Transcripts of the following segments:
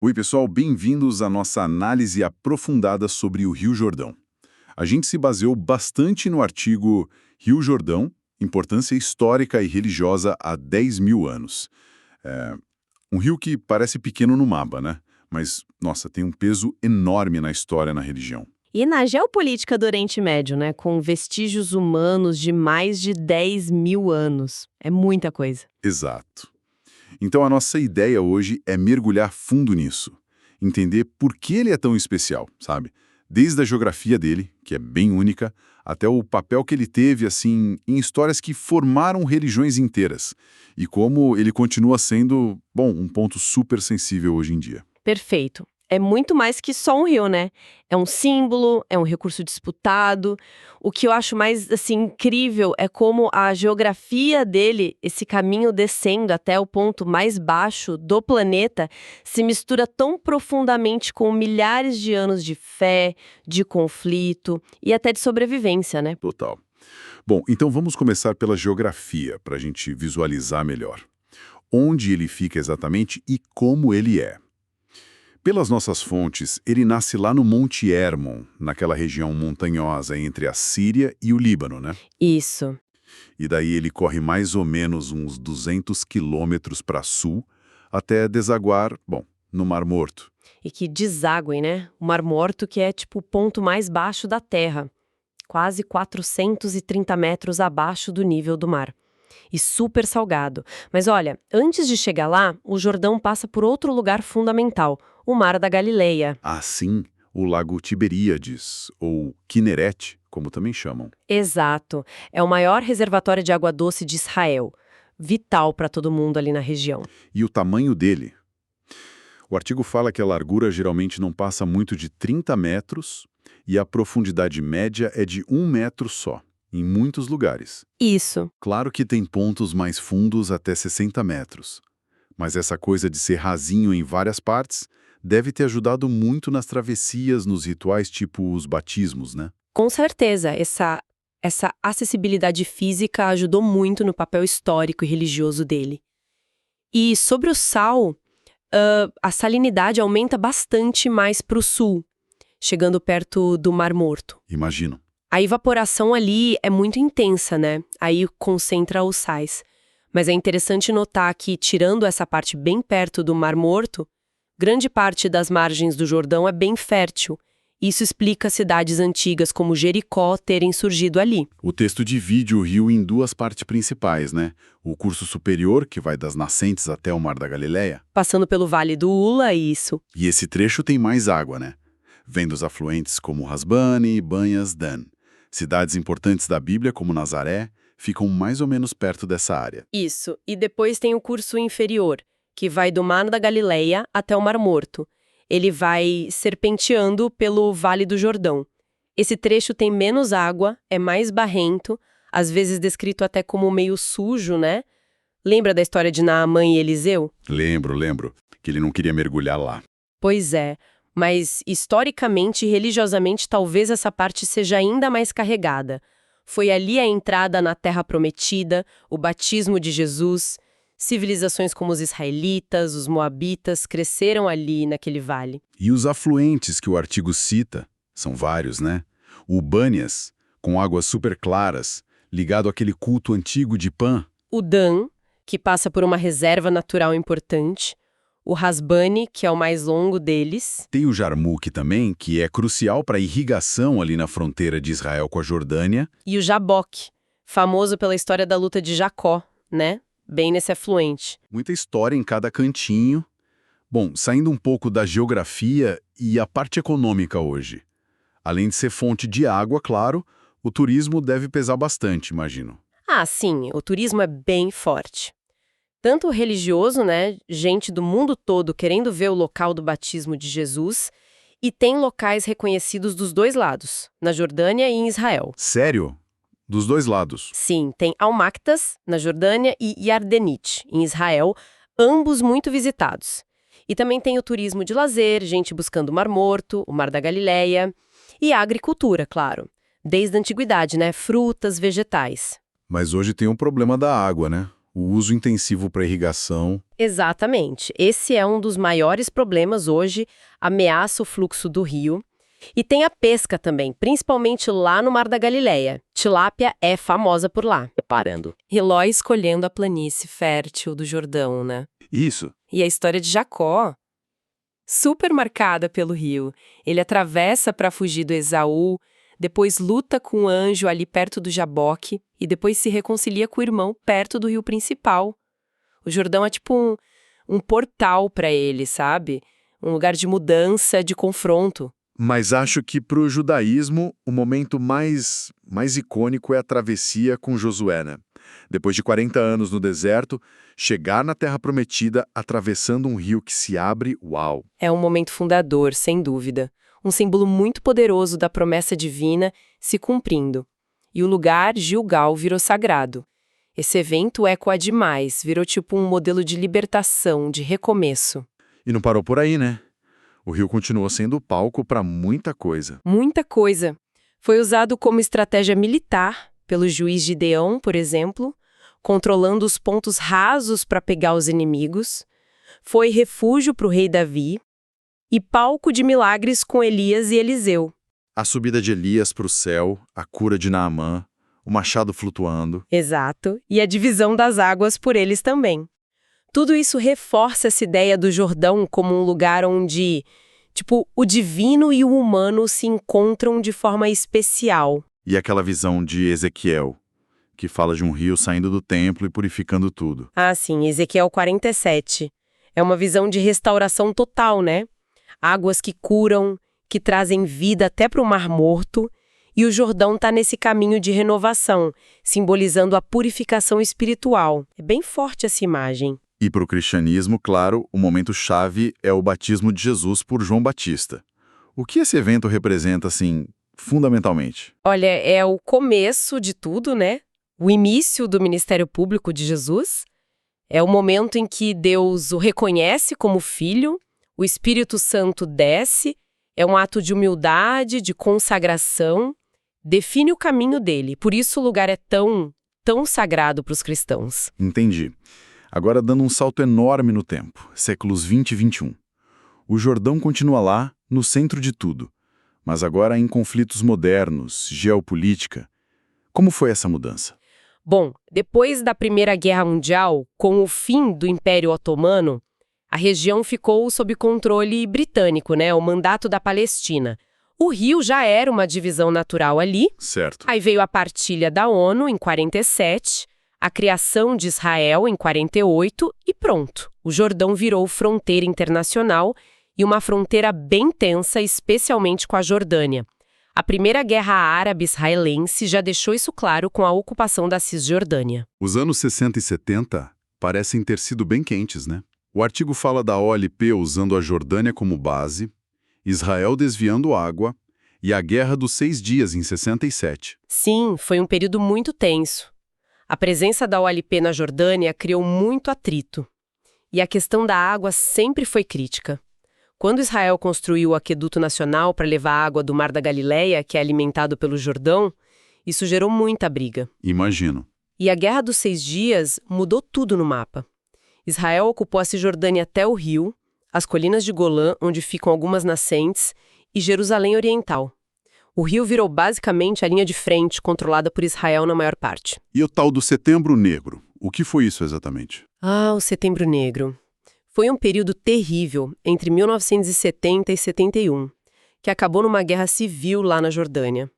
Oi, pessoal, bem-vindos à nossa análise aprofundada sobre o Rio Jordão. A gente se baseou bastante no artigo Rio Jordão, Importância Histórica e Religiosa há 10 mil anos. É um rio que parece pequeno no mapa, né? Mas, nossa, tem um peso enorme na história e na religião. E na geopolítica do Oriente Médio, né, com vestígios humanos de mais de 10 mil anos. É muita coisa. Exato. Então a nossa ideia hoje é mergulhar fundo nisso, entender por que ele é tão especial, sabe? Desde a geografia dele, que é bem única, até o papel que ele teve assim em histórias que formaram religiões inteiras e como ele continua sendo, bom, um ponto super sensível hoje em dia. Perfeito. É muito mais que só um rio, né? É um símbolo, é um recurso disputado. O que eu acho mais, assim, incrível é como a geografia dele, esse caminho descendo até o ponto mais baixo do planeta, se mistura tão profundamente com milhares de anos de fé, de conflito e até de sobrevivência, né? Total. Bom, então vamos começar pela geografia, para a gente visualizar melhor. Onde ele fica exatamente e como ele é. Pelas nossas fontes, ele nasce lá no Monte Hermon, naquela região montanhosa entre a Síria e o Líbano, né? Isso. E daí ele corre mais ou menos uns 200 quilômetros para sul, até desaguar, bom, no Mar Morto. E que deságuem, né? O Mar Morto, que é tipo o ponto mais baixo da Terra, quase 430 metros abaixo do nível do mar. E super salgado. Mas olha, antes de chegar lá, o Jordão passa por outro lugar fundamental, o Mar da Galileia. Assim, o Lago Tiberíades, ou Quinerete, como também chamam. Exato. É o maior reservatório de água doce de Israel. Vital para todo mundo ali na região. E o tamanho dele? O artigo fala que a largura geralmente não passa muito de 30 metros e a profundidade média é de 1 metro só, em muitos lugares. Isso. Claro que tem pontos mais fundos até 60 metros, mas essa coisa de ser rasinho em várias partes deve ter ajudado muito nas travessias, nos rituais tipo os batismos, né? Com certeza, essa acessibilidade física ajudou muito no papel histórico e religioso dele. E sobre o sal, a salinidade aumenta bastante mais para o sul, chegando perto do Mar Morto. Imagino. A evaporação ali é muito intensa, né? Aí concentra os sais. Mas é interessante notar que, tirando essa parte bem perto do Mar Morto, grande parte das margens do Jordão é bem fértil. Isso explica cidades antigas como Jericó terem surgido ali. O texto divide o rio em duas partes principais, né? O curso superior, que vai das nascentes até o Mar da Galileia. Passando pelo Vale do Ula, isso. E esse trecho tem mais água, né? Vem dos afluentes como Hasbani, Banhas, Dan. Cidades importantes da Bíblia, como Nazaré, ficam mais ou menos perto dessa área. Isso. E depois tem o curso inferior, que vai do Mar da Galileia até o Mar Morto. Ele vai serpenteando pelo Vale do Jordão. Esse trecho tem menos água, é mais barrento, às vezes descrito até como meio sujo, né? Lembra da história de Naamã e Eliseu? Lembro, que ele não queria mergulhar lá. Pois é, mas historicamente e religiosamente talvez essa parte seja ainda mais carregada. Foi ali a entrada na Terra Prometida, o batismo de Jesus. Civilizações como os israelitas, os moabitas, cresceram ali naquele vale. E os afluentes que o artigo cita, são vários, né? O Bânias, com águas super claras, ligado àquele culto antigo de Pan. O Dan, que passa por uma reserva natural importante. O Hasbani, que é o mais longo deles. Tem o Jarmuque também, que é crucial para a irrigação ali na fronteira de Israel com a Jordânia. E o Jaboque, famoso pela história da luta de Jacó, né? Bem nesse afluente. Muita história em cada cantinho. Bom, saindo um pouco da geografia e a parte econômica hoje. Além de ser fonte de água, claro, o turismo deve pesar bastante, imagino. Ah, sim, o turismo é bem forte. Tanto o religioso, né, gente do mundo todo querendo ver o local do batismo de Jesus, e tem locais reconhecidos dos dois lados, na Jordânia e em Israel. Sério? Dos dois lados? Sim, tem Almactas, na Jordânia, e Yardenit, em Israel, ambos muito visitados. E também tem o turismo de lazer, gente buscando o Mar Morto, o Mar da Galileia, e a agricultura, claro. Desde a antiguidade, né, frutas, vegetais. Mas hoje tem um problema da água, né? o uso intensivo para irrigação. Exatamente. Esse é um dos maiores problemas hoje, ameaça o fluxo do rio. E tem a pesca também, principalmente lá no Mar da Galileia. Tilápia é famosa por lá. Parando. Hiló escolhendo a planície fértil do Jordão, né? Isso. E a história de Jacó, super marcada pelo rio. Ele atravessa para fugir do Esaú, depois luta com o anjo ali perto do Jaboque e depois se reconcilia com o irmão perto do rio principal. O Jordão é tipo um portal para ele, sabe? Um lugar de mudança, de confronto. Mas acho que para o judaísmo, o momento mais icônico é a travessia com Josué, né? Depois de 40 anos no deserto, chegar na Terra Prometida atravessando um rio que se abre, uau! É um momento fundador, sem dúvida. Um símbolo muito poderoso da promessa divina se cumprindo. E o lugar, Gilgal, virou sagrado. Esse evento ecoa demais, virou tipo um modelo de libertação, de recomeço. E não parou por aí, né? O rio continuou sendo o palco para muita coisa. Muita coisa. Foi usado como estratégia militar, pelo juiz Gideão, por exemplo, controlando os pontos rasos para pegar os inimigos. Foi refúgio para o rei Davi e palco de milagres com Elias e Eliseu. A subida de Elias para o céu, a cura de Naamã, o machado flutuando. Exato, e a divisão das águas por eles também. Tudo isso reforça essa ideia do Jordão como um lugar onde, o divino e o humano se encontram de forma especial. E aquela visão de Ezequiel, que fala de um rio saindo do templo e purificando tudo. Ah, sim, Ezequiel 47. É uma visão de restauração total, né? Águas que curam, que trazem vida até para o Mar Morto, e o Jordão está nesse caminho de renovação, simbolizando a purificação espiritual. É bem forte essa imagem. E para o cristianismo, claro, o momento-chave é o batismo de Jesus por João Batista. O que esse evento representa, assim, fundamentalmente? Olha, é o começo de tudo, né? O início do ministério público de Jesus. É o momento em que Deus o reconhece como filho, o Espírito Santo desce, é um ato de humildade, de consagração, define o caminho dele. Por isso o lugar é tão sagrado para os cristãos. Entendi. Agora dando um salto enorme no tempo, séculos 20 e 21. O Jordão continua lá, no centro de tudo, mas agora em conflitos modernos, geopolítica. Como foi essa mudança? Bom, depois da Primeira Guerra Mundial, com o fim do Império Otomano, a região ficou sob controle britânico, né? O Mandato da Palestina. O rio já era uma divisão natural ali. Certo. Aí veio a partilha da ONU em 47, a criação de Israel em 48 e pronto. O Jordão virou fronteira internacional e uma fronteira bem tensa, especialmente com a Jordânia. A Primeira Guerra Árabe-Israelense já deixou isso claro com a ocupação da Cisjordânia. Os anos 60 e 70 parecem ter sido bem quentes, né? O artigo fala da OLP usando a Jordânia como base, Israel desviando água e a Guerra dos 6 Dias em 67. Sim, foi um período muito tenso. A presença da OLP na Jordânia criou muito atrito. E a questão da água sempre foi crítica. Quando Israel construiu o Aqueduto Nacional para levar água do Mar da Galileia, que é alimentado pelo Jordão, isso gerou muita briga. Imagino. E a Guerra dos 6 Dias mudou tudo no mapa. Israel ocupou a Cisjordânia até o rio, as colinas de Golã, onde ficam algumas nascentes, e Jerusalém Oriental. O rio virou basicamente a linha de frente, controlada por Israel na maior parte. E o tal do Setembro Negro? O que foi isso exatamente? Ah, o Setembro Negro. Foi um período terrível, entre 1970 e 71, que acabou numa guerra civil lá na Jordânia.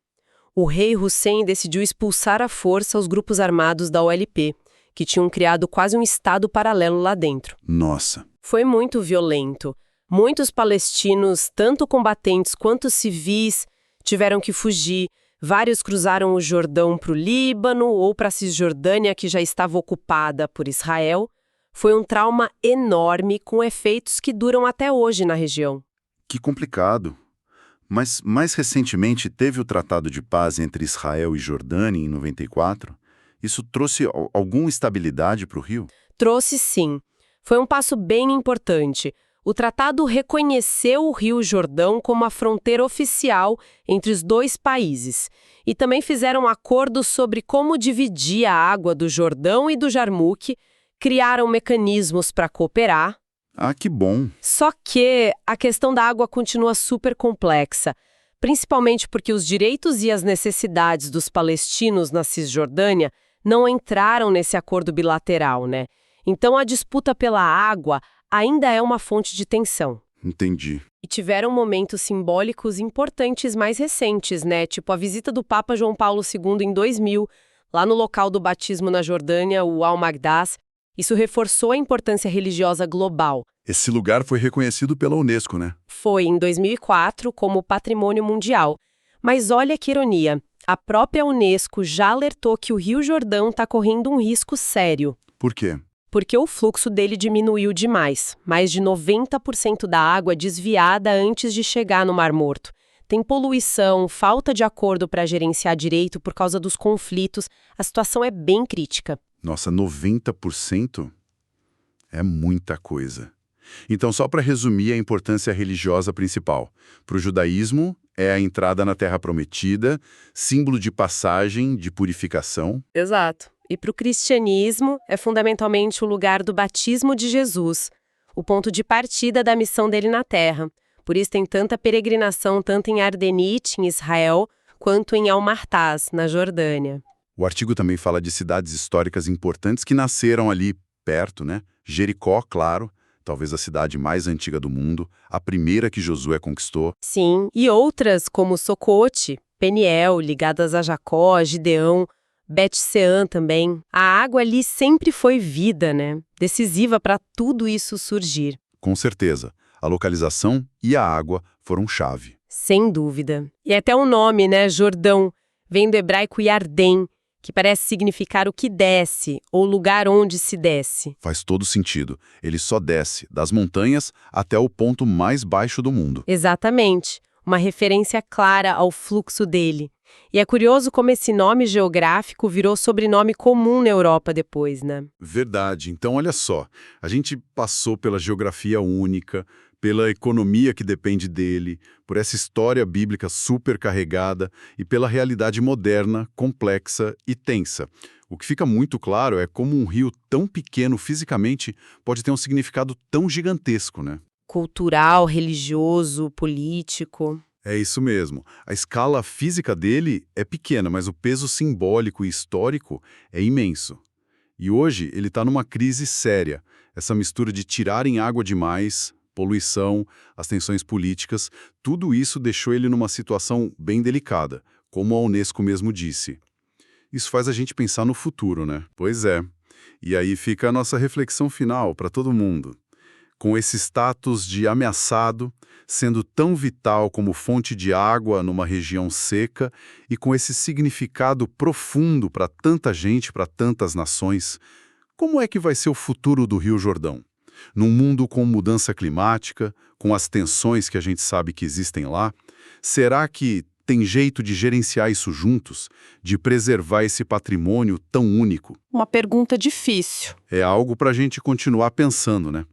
O rei Hussein decidiu expulsar à força os grupos armados da OLP, que tinham criado quase um estado paralelo lá dentro. Nossa. Foi muito violento. Muitos palestinos, tanto combatentes quanto civis, tiveram que fugir. Vários cruzaram o Jordão para o Líbano ou para a Cisjordânia, que já estava ocupada por Israel. Foi um trauma enorme, com efeitos que duram até hoje na região. Que complicado. Mas, mais recentemente, teve o Tratado de Paz entre Israel e Jordânia, em 94. Isso trouxe alguma estabilidade para o rio? Trouxe sim. Foi um passo bem importante. O tratado reconheceu o Rio Jordão como a fronteira oficial entre os dois países e também fizeram acordos sobre como dividir a água do Jordão e do Jarmuque, criaram mecanismos para cooperar. Ah, que bom. Só que a questão da água continua super complexa, principalmente porque os direitos e as necessidades dos palestinos na Cisjordânia não entraram nesse acordo bilateral, né? Então a disputa pela água ainda é uma fonte de tensão. Entendi. E tiveram momentos simbólicos importantes mais recentes, né? Tipo a visita do Papa João Paulo II em 2000, lá no local do batismo na Jordânia, o Al-Maqdás. Isso reforçou a importância religiosa global. Esse lugar foi reconhecido pela Unesco, né? Foi em 2004 como Patrimônio Mundial. Mas olha que ironia, a própria Unesco já alertou que o Rio Jordão está correndo um risco sério. Por quê? Porque o fluxo dele diminuiu demais. Mais de 90% da água desviada antes de chegar no Mar Morto. Tem poluição, falta de acordo para gerenciar direito por causa dos conflitos. A situação é bem crítica. Nossa, 90%? É muita coisa. Então, só para resumir a importância religiosa principal. Para o judaísmo, é a entrada na Terra Prometida, símbolo de passagem, de purificação. Exato. E para o cristianismo, é fundamentalmente o lugar do batismo de Jesus, o ponto de partida da missão dele na Terra. Por isso tem tanta peregrinação tanto em Ardenite, em Israel, quanto em Al-Martaz, na Jordânia. O artigo também fala de cidades históricas importantes que nasceram ali perto, né? Jericó, claro, talvez a cidade mais antiga do mundo, a primeira que Josué conquistou. Sim, e outras como Socote, Peniel, ligadas a Jacó, Gideão, Bet-Sean também. A água ali sempre foi vida, né? Decisiva para tudo isso surgir. Com certeza, a localização e a água foram chave. Sem dúvida. E até o nome, né? Jordão, vem do hebraico Yarden, que parece significar o que desce, ou lugar onde se desce. Faz todo sentido. Ele só desce das montanhas até o ponto mais baixo do mundo. Exatamente. Uma referência clara ao fluxo dele. E é curioso como esse nome geográfico virou sobrenome comum na Europa depois, né? Verdade. Então, olha só. A gente passou pela geografia única, pela economia que depende dele, por essa história bíblica super carregada e pela realidade moderna, complexa e tensa. O que fica muito claro é como um rio tão pequeno fisicamente pode ter um significado tão gigantesco, né? Cultural, religioso, político. É isso mesmo. A escala física dele é pequena, mas o peso simbólico e histórico é imenso. E hoje ele está numa crise séria. Essa mistura de tirarem água demais, poluição, as tensões políticas, tudo isso deixou ele numa situação bem delicada, como a Unesco mesmo disse. Isso faz a gente pensar no futuro, né? Pois é. E aí fica a nossa reflexão final para todo mundo. Com esse status de ameaçado, sendo tão vital como fonte de água numa região seca e com esse significado profundo para tanta gente, para tantas nações, como é que vai ser o futuro do Rio Jordão? Num mundo com mudança climática, com as tensões que a gente sabe que existem lá, será que tem jeito de gerenciar isso juntos, de preservar esse patrimônio tão único? Uma pergunta difícil. É algo para a gente continuar pensando, né?